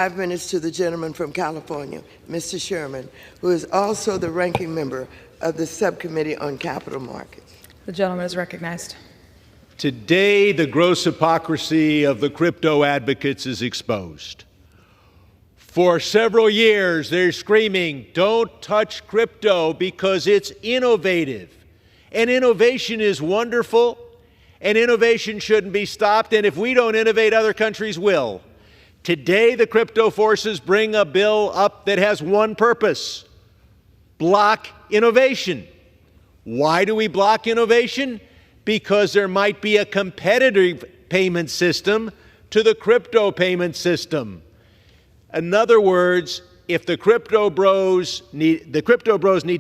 5 minutes to the gentleman from California, Mr. Sherman, who is also the ranking member of the Subcommittee on Capital Markets. The gentleman is recognized. Today, the gross hypocrisy of the crypto advocates is exposed. For several years, they're screaming, "Don't touch crypto because it's innovative." And innovation is wonderful, and innovation shouldn't be stopped, and if we don't innovate, other countries will. Today, the crypto forces bring a bill up that has one purpose: block innovation. Why do we block innovation? Because there might be a competitive payment system to the crypto payment system. In other words, if the crypto bros need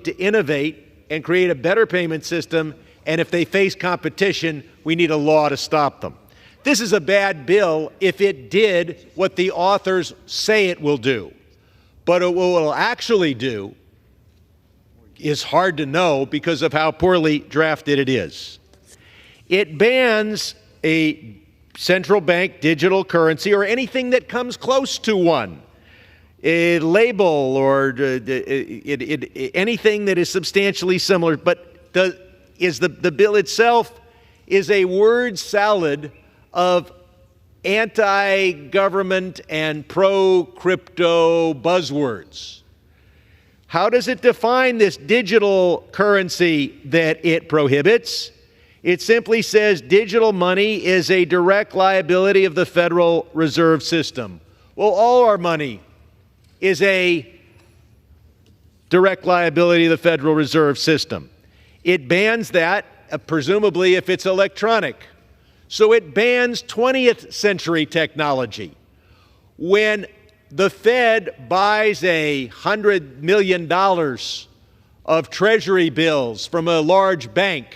to innovate and create a better payment system, and if they face competition, we need a law to stop them. This is a bad bill if it did what the authors say it will do. But what it will actually do is hard to know because of how poorly drafted it is. It bans a central bank digital currency or anything that comes close to one, a label or anything that is substantially similar. But the bill itself is a word salad of anti-government and pro-crypto buzzwords. How does it define this digital currency that it prohibits? It simply says digital money is a direct liability of the Federal Reserve System. Well, all our money is a direct liability of the Federal Reserve System. It bans that, presumably if it's electronic. So it bans 20th century technology. When the Fed buys $100 million of Treasury bills from a large bank,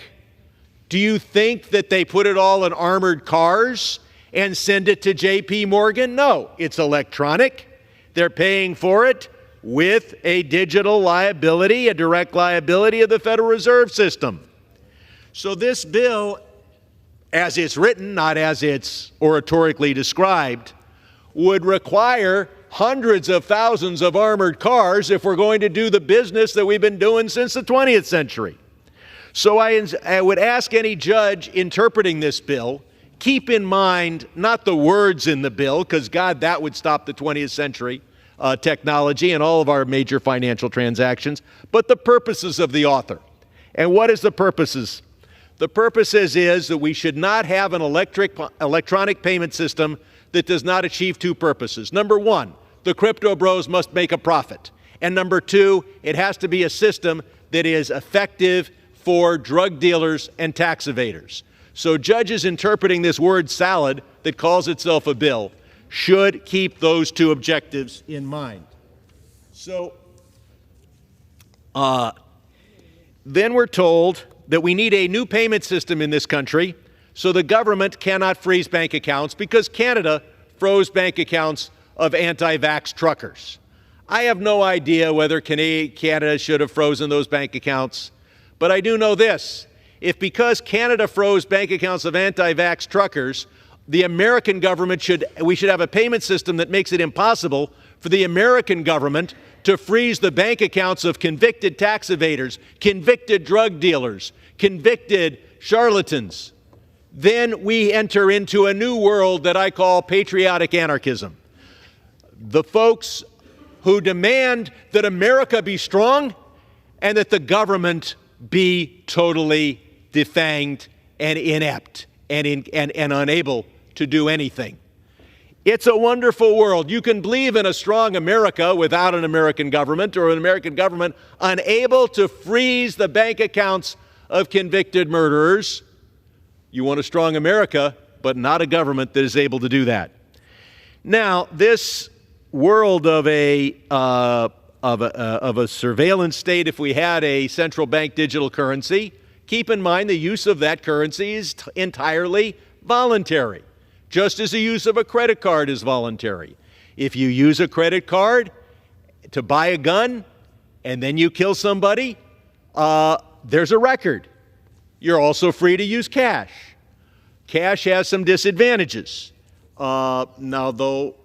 do you think that they put it all in armored cars and send it to J.P. Morgan? No, it's electronic. They're paying for it with a digital liability, a direct liability of the Federal Reserve System. So this bill, as it's written, not as it's oratorically described, would require hundreds of thousands of armored cars if we're going to do the business that we've been doing since the 20th century. So I would ask any judge interpreting this bill, keep in mind not the words in the bill, because, God, that would stop the 20th century technology and all of our major financial transactions, but the purposes of the author. And what is the purposes? The purposes is that we should not have an electronic payment system that does not achieve two purposes. Number one, the crypto bros must make a profit. And number two, it has to be a system that is effective for drug dealers and tax evaders. So judges interpreting this word salad that calls itself a bill should keep those two objectives in mind. So then we're told that we need a new payment system in this country so the government cannot freeze bank accounts because Canada froze bank accounts of anti-vax truckers. I have no idea whether Canada should have frozen those bank accounts, but I do know this. If because Canada froze bank accounts of anti-vax truckers, the American government we should have a payment system that makes it impossible for the American government to freeze the bank accounts of convicted tax evaders, convicted drug dealers, convicted charlatans, then we enter into a new world that I call patriotic anarchism. The folks who demand that America be strong and that the government be totally defanged and inept and unable to do anything. It's a wonderful world. You can believe in a strong America without an American government, or an American government unable to freeze the bank accounts of convicted murderers. You want a strong America, but not a government that is able to do that. Now, this world of a surveillance state, if we had a central bank digital currency, keep in mind the use of that currency is entirely voluntary, just as the use of a credit card is voluntary. If you use a credit card to buy a gun and then you kill somebody, there's a record. You're also free to use cash. Cash has some disadvantages. Now, though,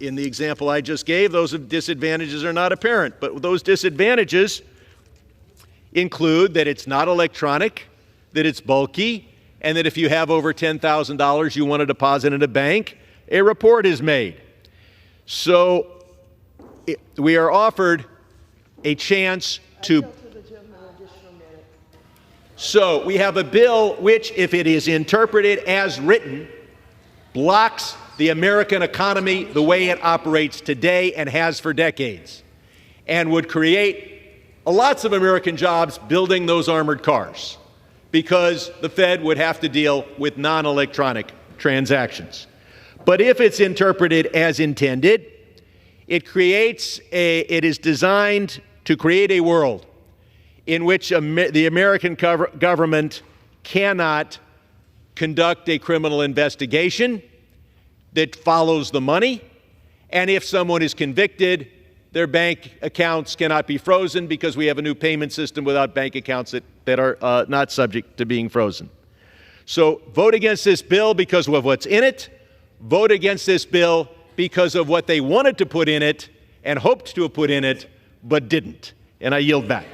In the example I just gave, those disadvantages are not apparent, but those disadvantages include that it's not electronic, that it's bulky, and that if you have over $10,000 you want to deposit in a bank, a report is made. So we are offered a chance to. So we have a bill which, if it is interpreted as written, blocks the American economy the way it operates today and has for decades, and would create lots of American jobs building those armored cars, because the Fed would have to deal with non-electronic transactions. But if it's interpreted as intended, it is designed to create a world in which the American government cannot conduct a criminal investigation that follows the money, and if someone is convicted, their bank accounts cannot be frozen, because we have a new payment system without bank accounts that are not subject to being frozen. So vote against this bill because of what's in it. Vote against this bill because of what they wanted to put in it and hoped to have put in it but didn't. And I yield back.